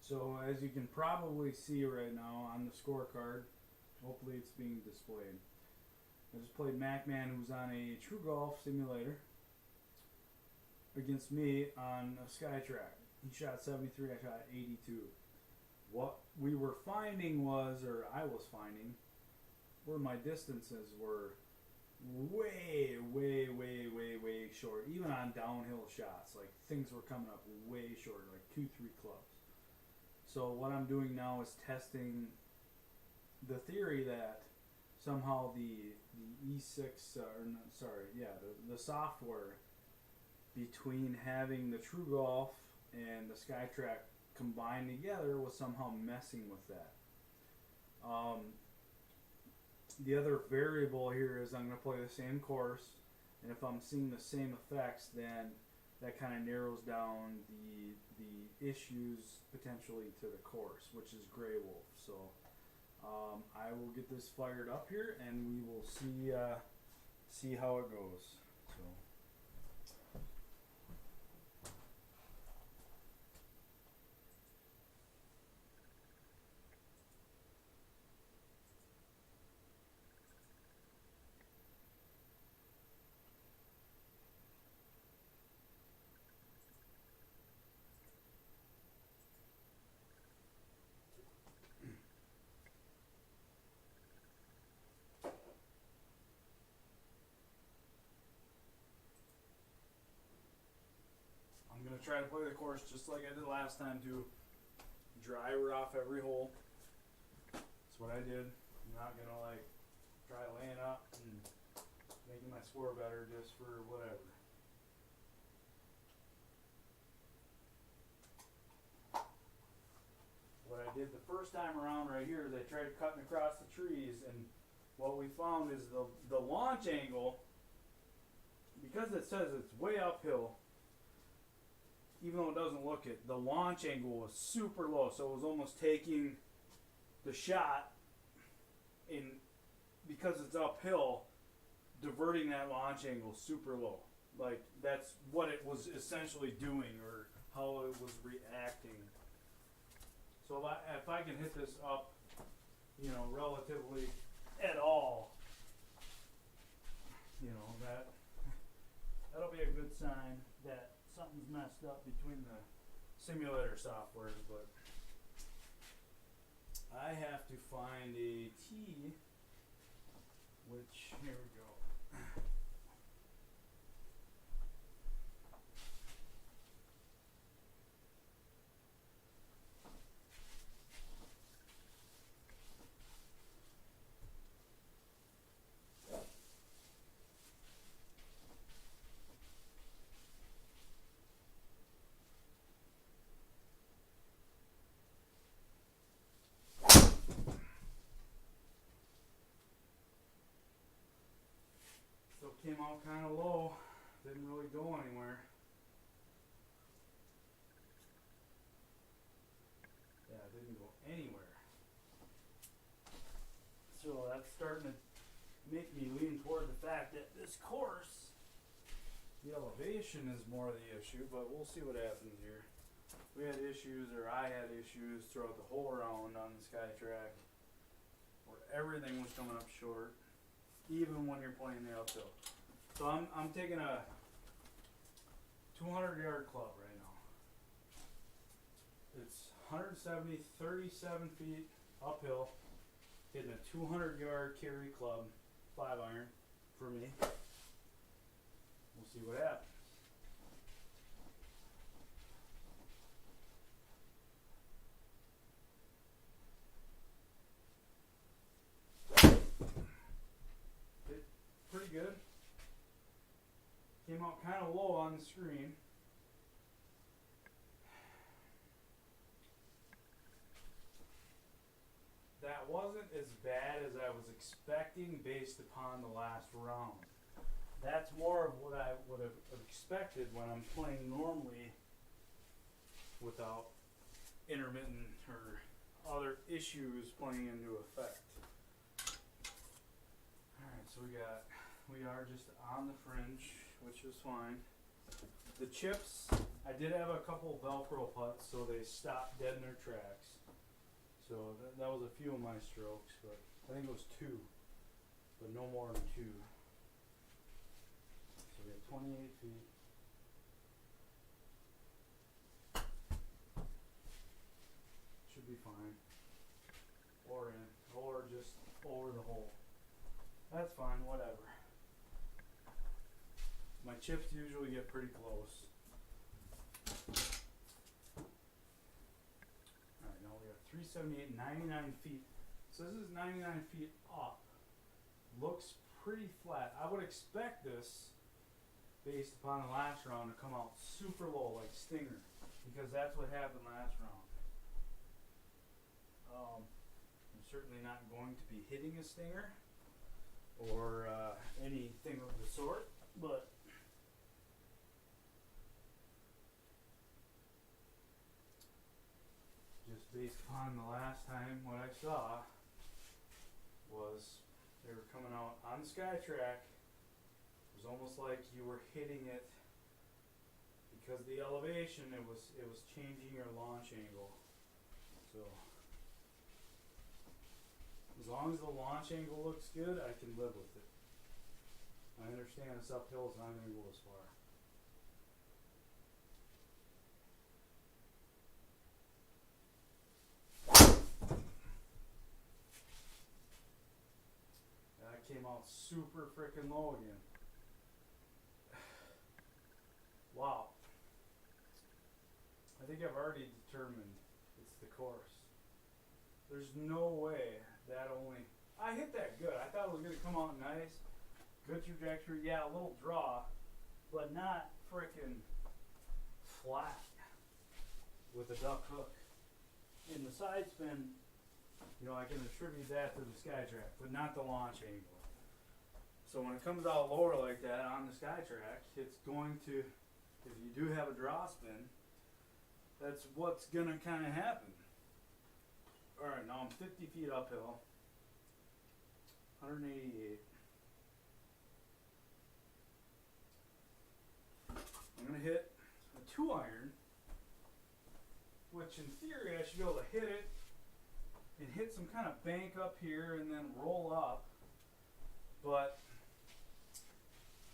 So as you can probably see right now on the scorecard, hopefully it's being displayed. I just played MacMan, who's on a True Golf simulator, against me on a SkyTrack. He shot 73, I shot 82. What we were finding was, or I was finding, where my distances were way short. Even on downhill shots, like things were coming up way short, like 2-3 clubs. So what I'm doing now is testing the theory that somehow the E6 the software between having the True Golf and the SkyTrack combined together was somehow messing with that. The other variable here is I'm going to play the same course, and if I'm seeing the same effects, then that kind of narrows down the issues potentially to the course, which is Grey Wolf. So I will get this fired up here, and we will see how it goes. So. I'm going to try to play the course just like I did last time, to dry rough every hole. That's what I did. I'm not going to like try laying up and making my score better just for whatever. What I did the first time around right here is I tried cutting across the trees, and what we found is the launch angle, because it says it's way uphill, even though it doesn't look it, the launch angle was super low, so it was almost taking the shot in, because it's uphill, diverting that launch angle super low. Like that's what it was essentially doing, or how it was reacting. So if I can hit this up, relatively at all, that'll be a good sign that something's messed up between the simulator softwares. But I have to find a tee, which, here we go. So it came out kind of low, didn't really go anywhere. Yeah, it didn't go anywhere. So that's starting to make me lean toward the fact that this course, the elevation is more the issue, but we'll see what happens here. We had issues, or I had issues throughout the whole round on the SkyTrack, where everything was coming up short, even when you're playing the uphill. So I'm taking a 200-yard club right now. It's 170, 37 feet uphill, hitting a 200-yard carry club, 5-iron for me. We'll see what happens. Hit pretty good. Came out kind of low on the screen. That wasn't as bad as I was expecting based upon the last round. That's more of what I would have expected when I'm playing normally without intermittent or other issues playing into effect. Alright, so we are just on the fringe, which is fine. The chips I did have a couple Velcro putts, so they stopped dead in their tracks. So that was a few of my strokes, but I think it was 2, but no more than 2. So we have 28 feet. Should be fine. Or in, or just over the hole. That's fine, whatever. My chips usually get pretty close. Alright, now we have 378, 99 feet. So this is 99 feet up. Looks pretty flat. I would expect this, based upon the last round, to come out super low like Stinger, because that's what happened last round. I'm certainly not going to be hitting a Stinger or anything of the sort, but just based upon the last time, what I saw was they were coming out on the SkyTrak. It was almost like you were hitting it because the elevation, it was changing your launch angle. So as long as the launch angle looks good, I can live with it. I understand this uphill is not going to go as far. That came out super freaking low again. Wow. I think I've already determined it's the course. There's no way that only... I hit that good. I thought it was going to come out nice. Good trajectory. Yeah, a little draw. But not freaking flat with a duck hook. In the side spin, you know, I can attribute that to the SkyTrak, but not the launch angle. So when it comes out lower like that on the SkyTrak, it's going to, if you do have a draw spin, that's what's going to kind of happen. Alright, now I'm 50 feet uphill, 188. I'm going to hit a 2-iron, which in theory I should be able to hit it and hit some kind of bank up here and then roll up. But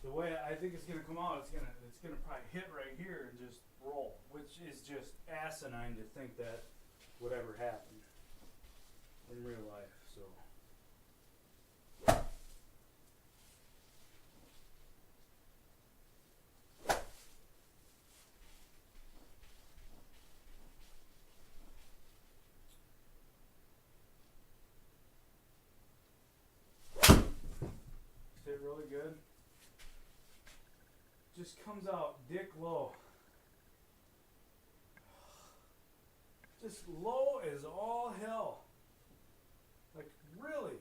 the way I think it's going to come out, it's going to probably hit right here and just roll, which is just asinine to think that would ever happen in real life. So hit really good. Just comes out dick low. Just low as all hell. Like, really?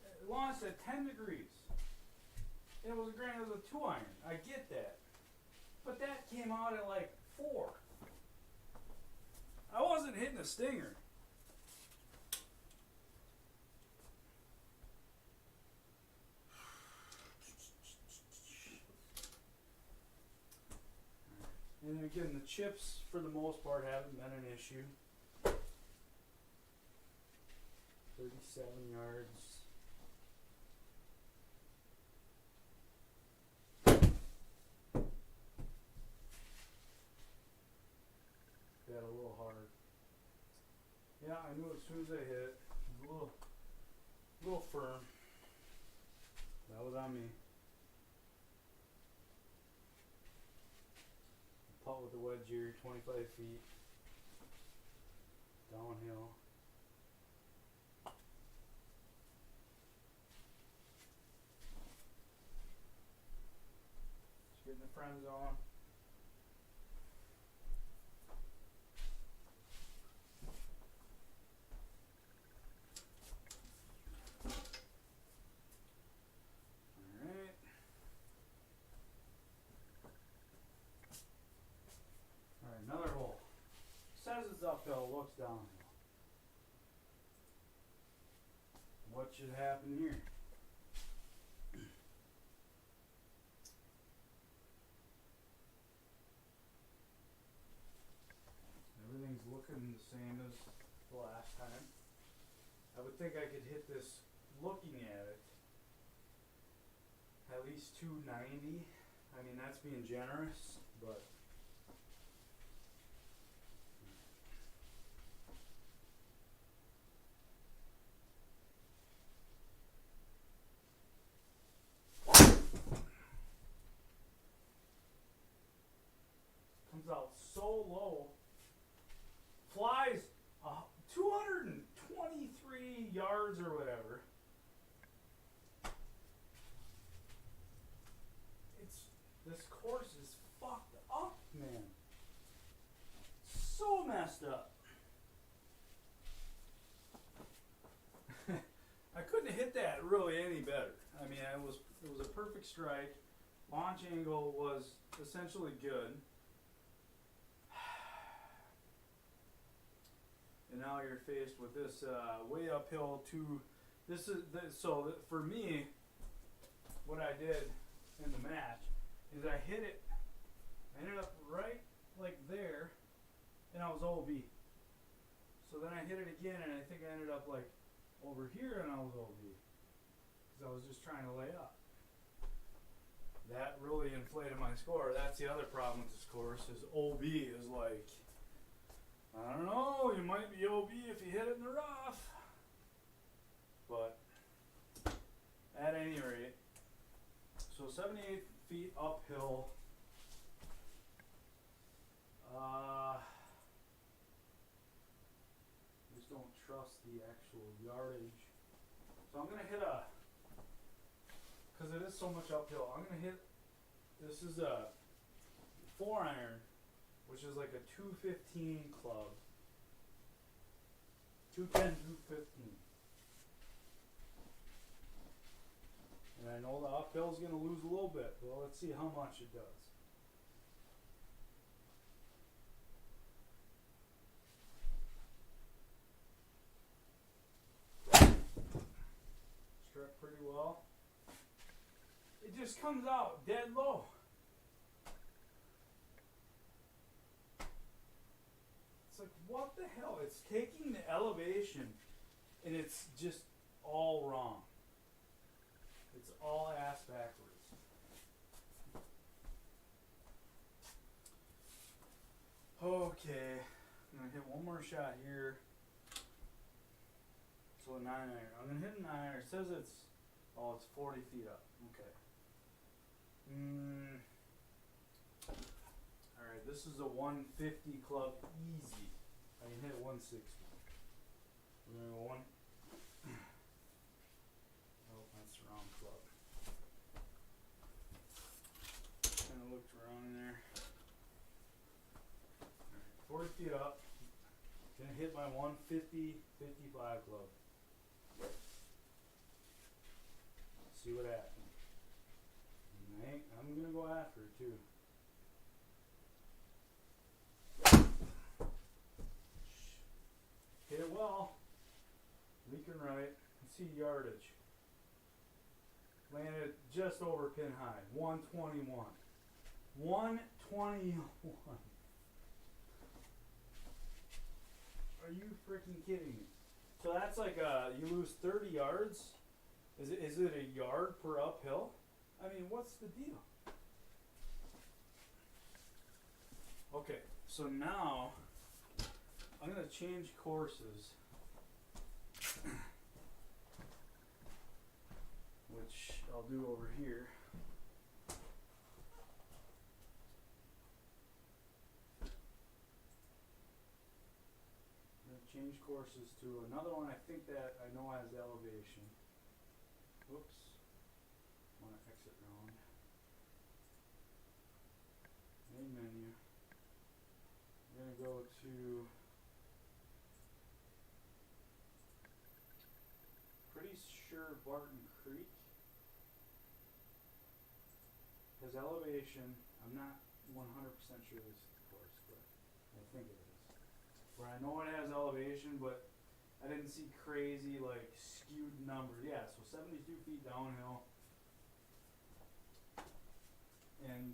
It launched at 10 degrees. And it was, granted, it was a 2-iron. I get that. But that came out at like 4. I wasn't hitting a Stinger. And again, the chips, for the most part, haven't been an issue. 37 yards. Got a little hard. Yeah, I knew as soon as I hit it. It was a little firm. That was on me. Putt with the wedge here, 25 feet. Downhill. Just getting the friend zone. Another hole. Says it's uphill, looks downhill. What should happen here? same as the last time. I would think I could hit this looking at it at least 290. I mean, that's being generous, but comes out so low, flies 223 yards or whatever. This course is fucked up, man. So messed up. I couldn't hit that really any better. I mean, it was a perfect strike. Launch angle was essentially good. And now you're faced with this way uphill to this is so for me, what I did in the match is I hit it. I ended up right like there, and I was OB. So then I hit it again, and I think I ended up like over here, and I was OB because I was just trying to lay up. That really inflated my score. That's the other problem with this course is OB is like, I don't know, you might be OB if you hit it in the rough. But at any rate, so 78 feet uphill. Just don't trust the actual yardage. So I'm gonna hit because it is so much uphill, I'm gonna hit, this is a 4-iron, which is like a 215 club. 210, 215. And I know the uphill's going to lose a little bit. Well, let's see how much it does. Struck pretty well. It just comes out dead low. It's like, what the hell? It's taking the elevation and it's just all wrong. It's all ass backwards. Okay, I'm gonna hit one more shot here. So a 9-iron. I'm gonna hit a 9-iron. It says it's 40 feet up. Okay. Alright, this is a 150 club easy. I can hit 160. We're gonna go one. Oh, that's the wrong club. Kinda looked around in there. Alright, 40 feet up. Gonna hit my 150, 55 club. See what happens. I'm gonna go after it too. Hit it well. Leaking right. Let's see yardage. Landed just over pin high. 121. 121. Are you freaking kidding me? So that's like you lose 30 yards? Is it a yard per uphill? I mean, what's the deal? Okay, so now I'm gonna change courses, which I'll do over here. I'm gonna change courses to another one. I think that I know has elevation. Whoops. I want to exit round. Main menu. I'm going to go to pretty sure Barton Creek has elevation. I'm not 100% sure this is the course, but I think it is. Where I know it has elevation, but I didn't see crazy like skewed numbers. Yeah, so 72 feet downhill. And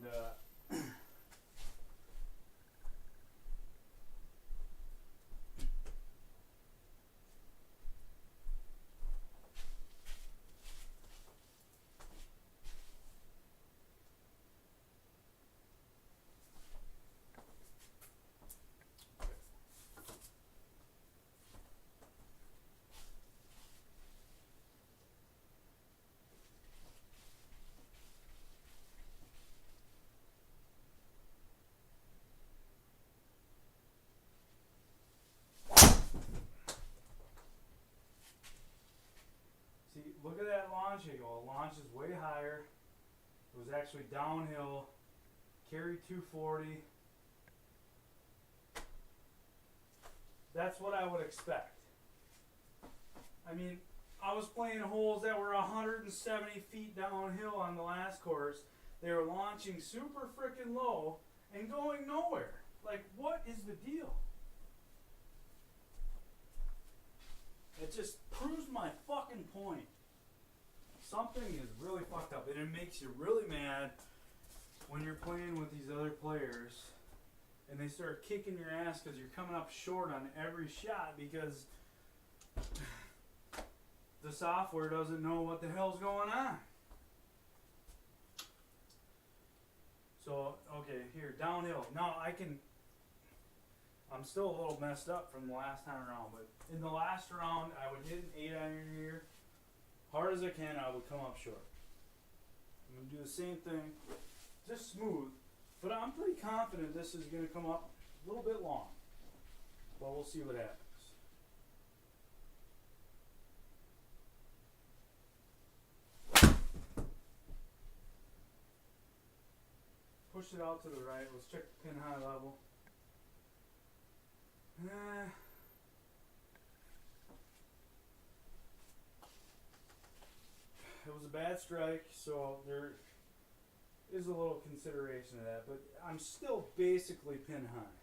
launch angle. It launches way higher. It was actually downhill. Carry 240. That's what I would expect. I mean, I was playing holes that were 170 feet downhill on the last course. They were launching super freaking low and going nowhere. Like, what is the deal? It just proves my fucking point. Something is really fucked up, and it makes you really mad when you're playing with these other players and they start kicking your ass because you're coming up short on every shot because the software doesn't know what the hell's going on. So, okay, here, downhill. Now I'm still a little messed up from the last time around, but in the last round, I would hit an 8-iron here. Hard as I can, I would come up short. I'm going to do the same thing, just smooth, but I'm pretty confident this is going to come up a little bit long. But we'll see what happens. Push it out to the right. Let's check the pin high level. It was a bad strike, so there is a little consideration of that, but I'm still basically pin high.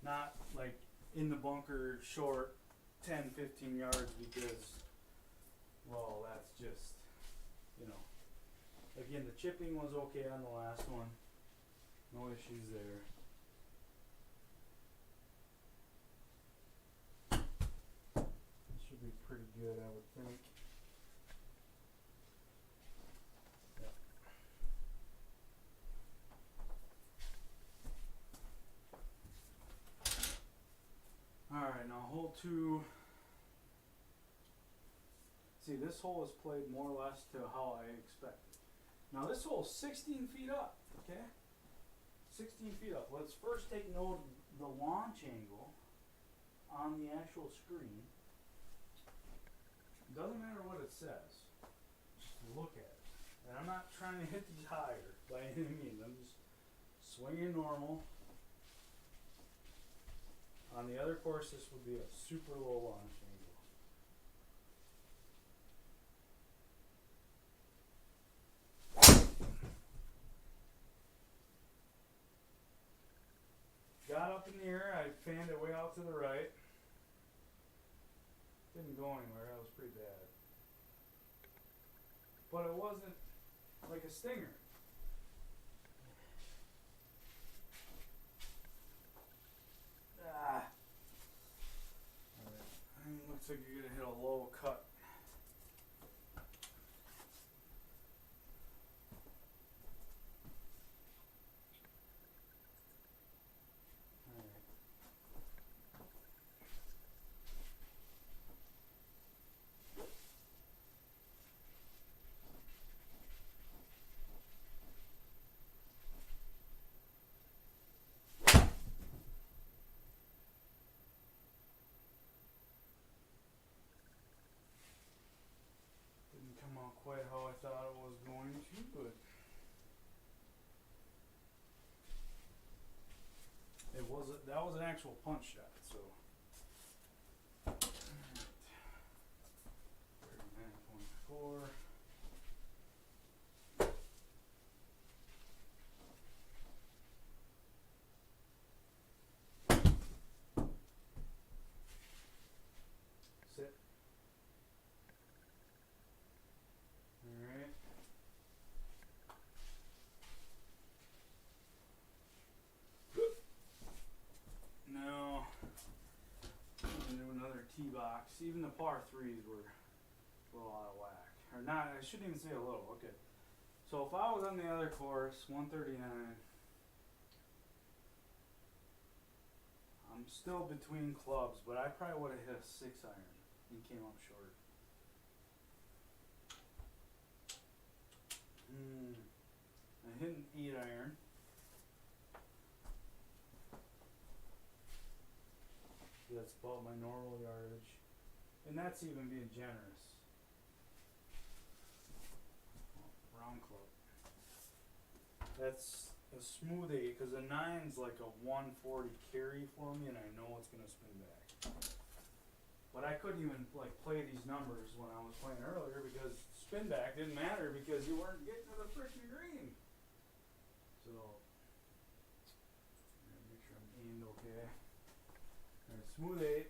Not like in the bunker short 10, 15 yards because, well, that's just, you know. Again, the chipping was okay on the last one. No issues there. Should be pretty good, I would think. Yep. Alright, now hole 2. See, this hole is played more or less to how I expected. Now this hole is 16 feet up, okay? 16 feet up. Let's first take note of the launch angle on the actual screen. Doesn't matter what it says. Just look at it. And I'm not trying to hit these higher by any means. I'm just swinging normal. On the other course, this would be a super low launch angle. Got up in the air, I fanned it way out to the right. Didn't go anywhere, that was pretty bad. But it wasn't like a stinger. Ah. Alright, I mean, looks like you're gonna hit a low cut. Quite how I thought it was going to, but that was an actual punch shot, so 39.4. Sit. Alright. Now, I'm going to do another tee box. Even the par 3s were a little out of whack. Or not, I shouldn't even say a little, okay. So if I was on the other course, 139, I'm still between clubs, but I probably would have hit a 6-iron and came up short. I hit an 8-iron. That's about my normal yardage. And that's even being generous. long club. That's a smooth 8 because a 9's like a 140 carry for me, and I know it's gonna spin back. But I couldn't even like play these numbers when I was playing earlier because spin back didn't matter because you weren't getting to the freaking green. So make sure I'm aimed okay. Alright, smooth 8.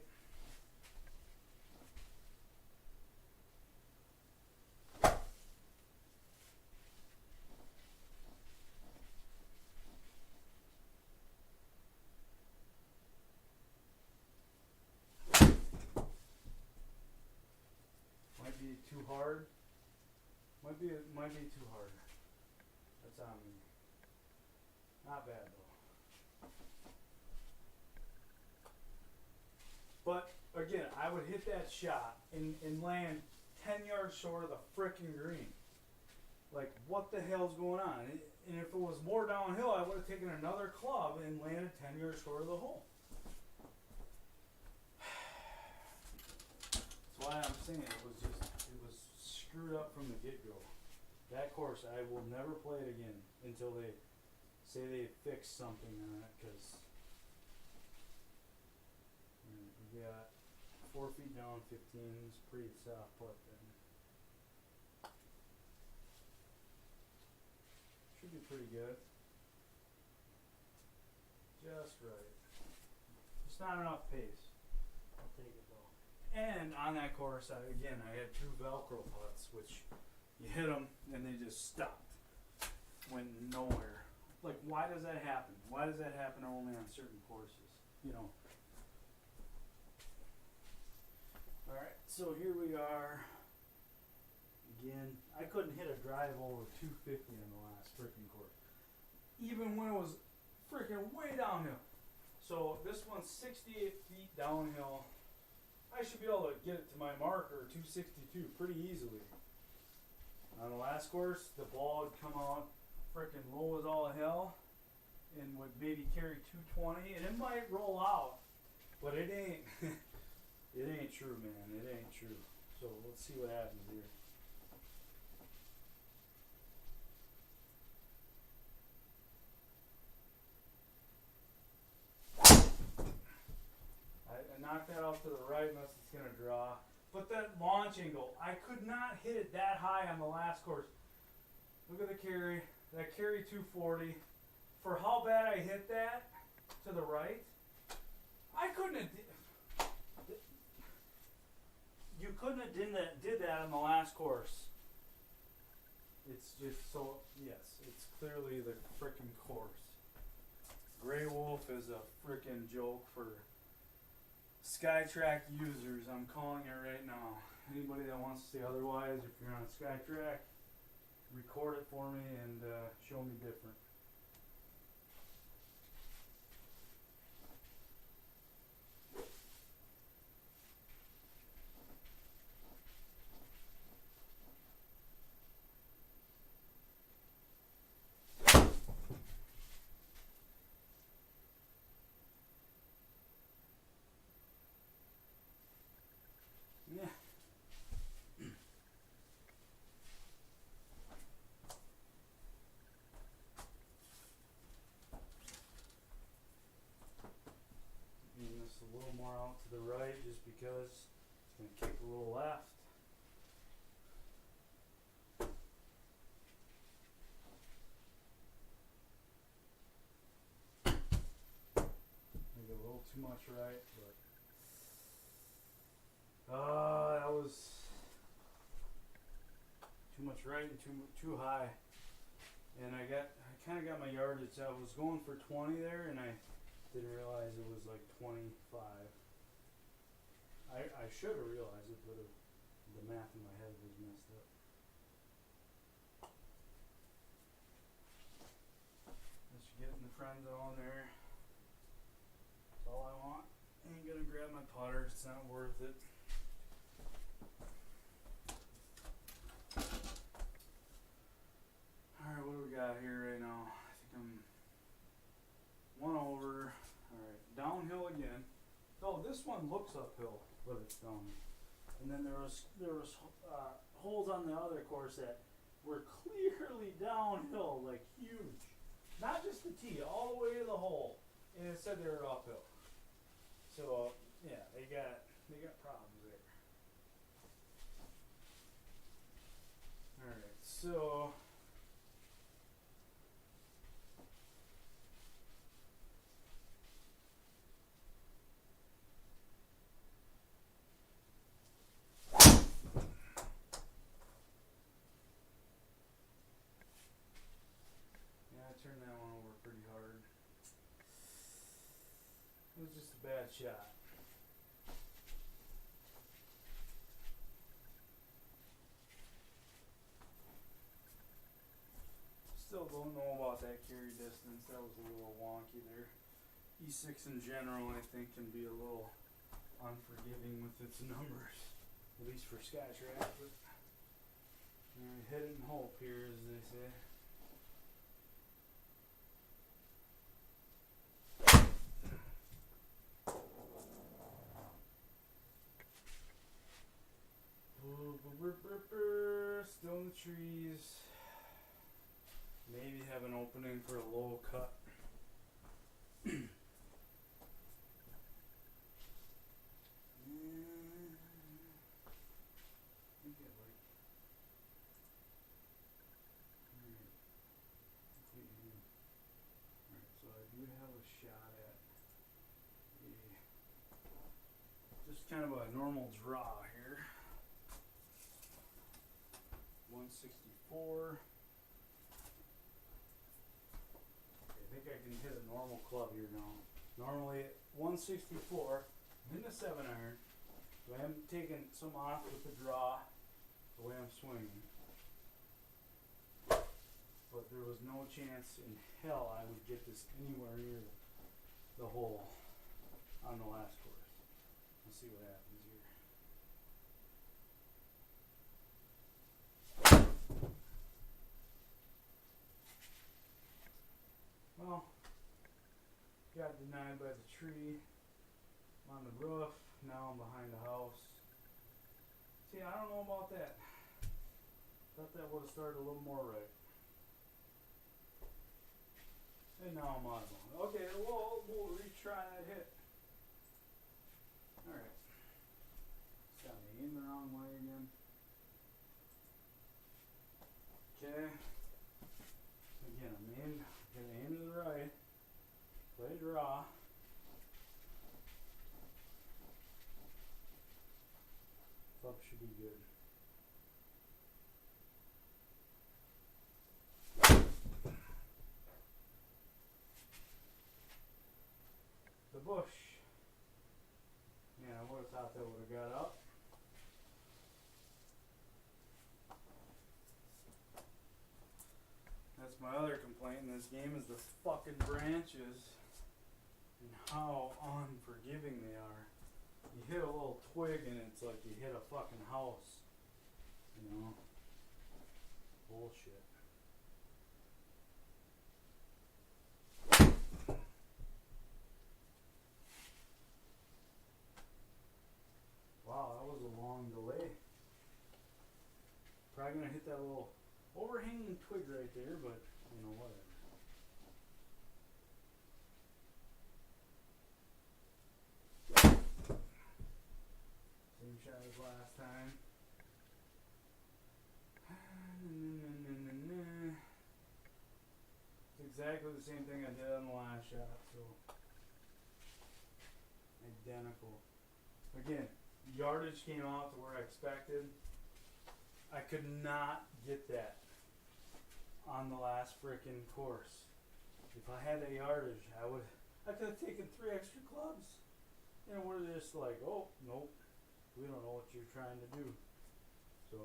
Might be too hard. Might be too hard. That's on me. Not bad though. But again, I would hit that shot and land 10 yards short of the frickin' green. Like, what the hell's going on? And if it was more downhill, I would have taken another club and landed 10 yards short of the hole. That's why I'm saying it was screwed up from the get-go. That course, I will never play it again until they say they fix something on it, because we got 4 feet down, 15 is pretty soft putt then. Should be pretty good. Just right. It's not enough pace. I'll take it though. And on that course, I had 2 Velcro putts, which you hit them and they just stopped. Went nowhere. Like, why does that happen? Why does that happen only on certain courses? You know. Alright, so here we are. Again, I couldn't hit a drive over 250 in the last freaking course. Even when it was freaking way downhill. So this one's 68 feet downhill. I should be able to get it to my marker, 262, pretty easily. On the last course, the ball would come out freaking low as all hell and would maybe carry 220, and it might roll out, but it ain't. It ain't true, man. It ain't true. So let's see what happens here. I knocked that off to the right unless it's going to draw. But that launch angle, I could not hit it that high on the last course. Look at the carry. That carry 240. For how bad I hit that to the right, I couldn't have. You couldn't have did that on the last course. It's just so, yes, it's clearly the frickin' course. Grey Wolf is a frickin' joke for SkyTrack users. I'm calling it right now. Anybody that wants to say otherwise, if you're on SkyTrack, record it for me and show me different. Yeah. Moving this a little more out to the right just because it's going to kick a little left. Maybe a little too much right, but that was too much right and too high. And I kind of got my yardage. I was going for 20 there, and I didn't realize it was like 25. I should have realized it, but the math in my head was messed up. Just getting the friend zone there. That's all I want. Ain't gonna grab my putter. It's not worth it. Alright, what do we got here right now? I think I'm 1 over. Alright, downhill again. Oh, this one looks uphill, but it's downhill. And then there was holes on the other course that were clearly downhill, like huge. Not just the tee, all the way to the hole. And it said they were uphill. So yeah, they got problems there. Alright, so yeah, I turned that one over pretty hard. It was just a bad shot. Still don't know about that carry distance. That was a little wonky there. E6 in general, I think, can be a little unforgiving with its numbers, at least for Scotch Rapids. Hit it and hope here, as they say. Still in the trees. Maybe have an opening for a low cut. I think I like. Alright, so I do have a shot at just kind of a normal draw here. 164. I think I can hit a normal club here now. Normally at 164, I'm in the 7-iron, so I am taking some off with the draw, the way I'm swinging. But there was no chance in hell I would get this anywhere near the hole on the last course. Let's see what happens here. Well, got denied by the tree. I'm on the roof. Now I'm behind the house. See, I don't know about that. Thought that would have started a little more right. And now I'm audible. Okay, we'll retry that hit. Alright. Got me in the wrong way again. Okay. Again, I'm gonna aim to the right. Play draw. Club should be good. The bush. Yeah, I would have thought that would have got up. That's my other complaint in this game is the fucking branches and how unforgiving they are. You hit a little twig and it's like you hit a fucking house. You know? Bullshit. Wow, that was a long delay. Probably gonna hit that little overhanging twig right there, but you know, whatever. Same shot as last time. It's exactly the same thing I did on the last shot, so identical. Again, yardage came out to where I expected. I could not get that on the last frickin' course. If I had that yardage, I could have taken 3 extra clubs. And we're just like, oh, nope, we don't know what you're trying to do. So,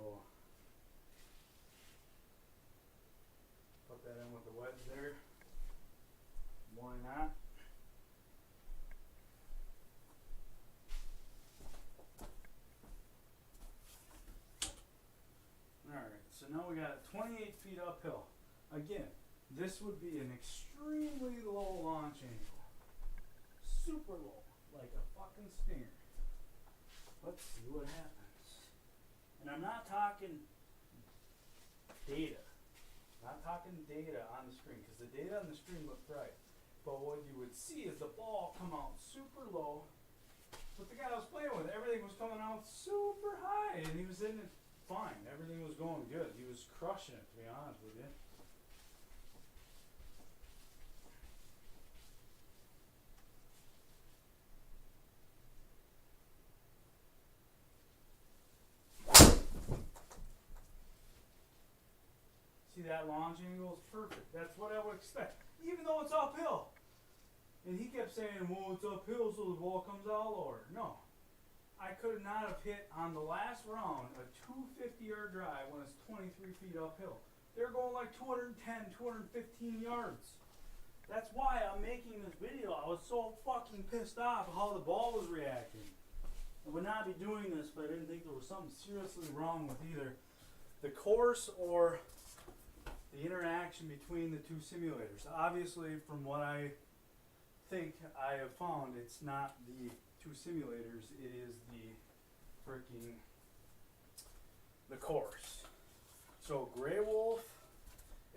put that in with the wedge there. Why not? Alright, so now we got 28 feet uphill. Again, this would be an extremely low launch angle. Super low, like a fucking stinger. Let's see what happens. And I'm not talking data. Not talking data on the screen, because the data on the screen looked right. But what you would see is the ball come out super low. But the guy I was playing with, everything was coming out super high, and he was in it fine. Everything was going good. He was crushing it, to be honest with you. See, that launch angle is perfect. That's what I would expect, even though it's uphill. And he kept saying, well, it's uphill, so the ball comes out lower. No. I could not have hit on the last round a 250-yard drive when it's 23 feet uphill. They're going like 210, 215 yards. That's why I'm making this video. I was so fucking pissed off at how the ball was reacting. I would not be doing this, but I didn't think there was something seriously wrong with either the course or the interaction between the two simulators. Obviously, from what I think I have found, it's not the two simulators, it is the course. So Grey Wolf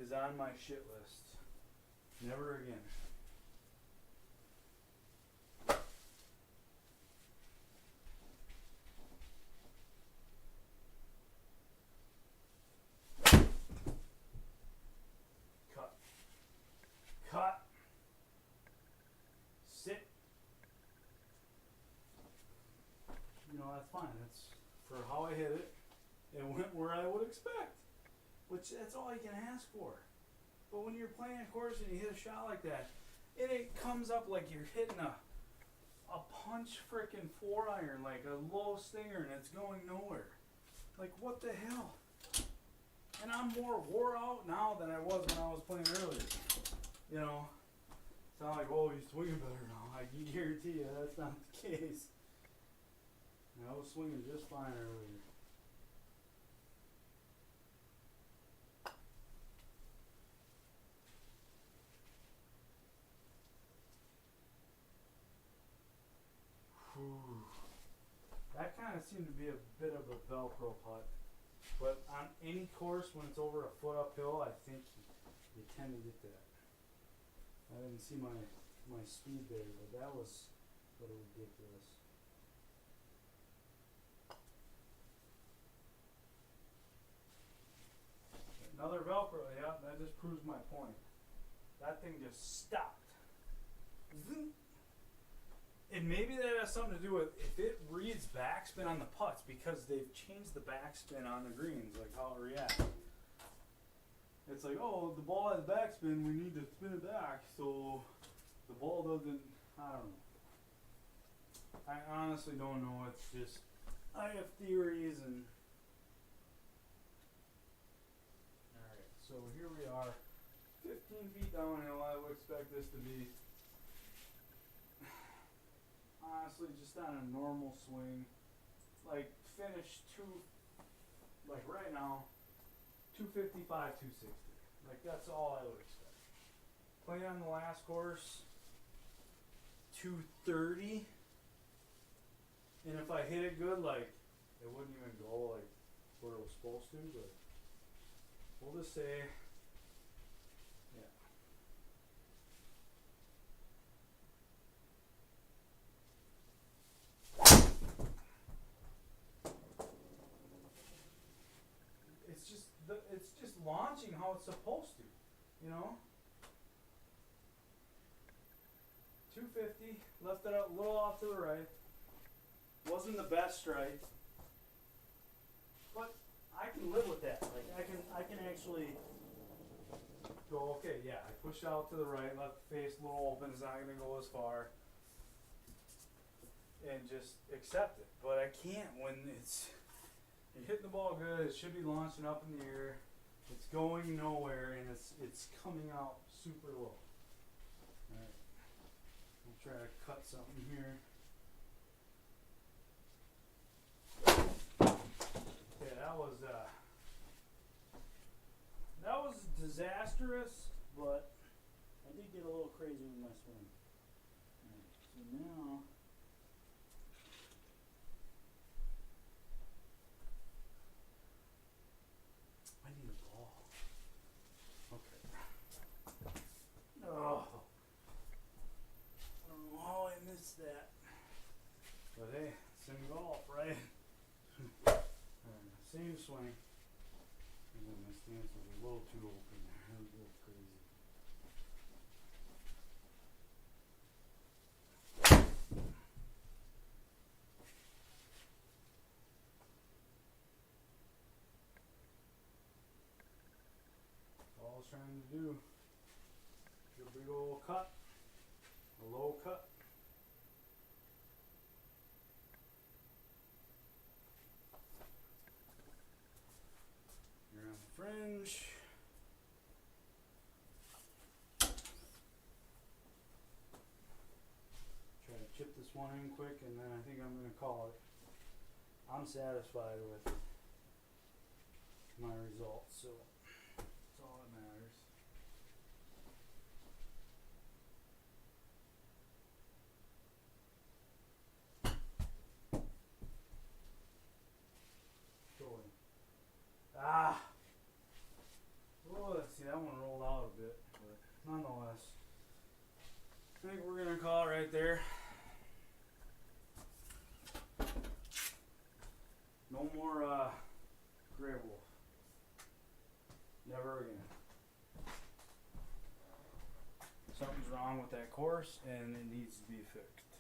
is on my shit list. Never again. Cut. Sit. You know, that's fine. That's for how I hit it. It went where I would expect. Which, that's all you can ask for. But when you're playing a course and you hit a shot like that, and it comes up like you're hitting a punch frickin' 4-iron, like a low stinger, and it's going nowhere. Like, what the hell? And I'm more wore out now than I was when I was playing earlier. You know, it's not like, oh, he's swinging better now. I can guarantee you that's not the case. I was swinging just fine earlier. Whew. That kind of seemed to be a bit of a Velcro putt. But on any course, when it's over a foot uphill, I think you tend to get that. I didn't see my speed there, but that was sort of ridiculous. Another Velcro, yeah, that just proves my point. That thing just stopped. And maybe that has something to do with if it reads backspin on the putts, because they've changed the backspin on the greens, like how it reacts. It's like, oh, the ball has backspin, we need to spin it back so the ball doesn't, I don't know. I honestly don't know, it's just, I have theories and... Alright, so here we are, 15 feet downhill. I would expect this to be, honestly, just on a normal swing, like finish like right now, 255, 260. Like, that's all I would expect. Playing on the last course, 230. And if I hit it good, like, it wouldn't even go like where it was supposed to, but we'll just say, yeah. It's just launching how it's supposed to, you know. 250, left it a little off to the right. Wasn't the best strike, but I can live with that. Like, I can actually go, okay, yeah, I pushed out to the right, left the face a little open, it's not gonna go as far, and just accept it. But I can't when you're hitting the ball good, it should be launching up in the air, it's going nowhere, and it's coming out super low. Alright, I'll try to cut something here. Yeah, that was disastrous, but I did get a little crazy with my swing. Alright, so now I need a ball. continue to swing. And then my stance was a little too open there. It was a little crazy. All I was trying to do, get a big old cut, a low cut. You're on the fringe. Try to chip this one in quick, and then I think I'm going to call it. I'm satisfied with my results, so that's all that matters. Going. Ah! Oh, see, that one rolled out a bit, but nonetheless, I think we're going to call it right there. No more Grey Wolf. Never again. Something's wrong with that course and it needs to be fixed.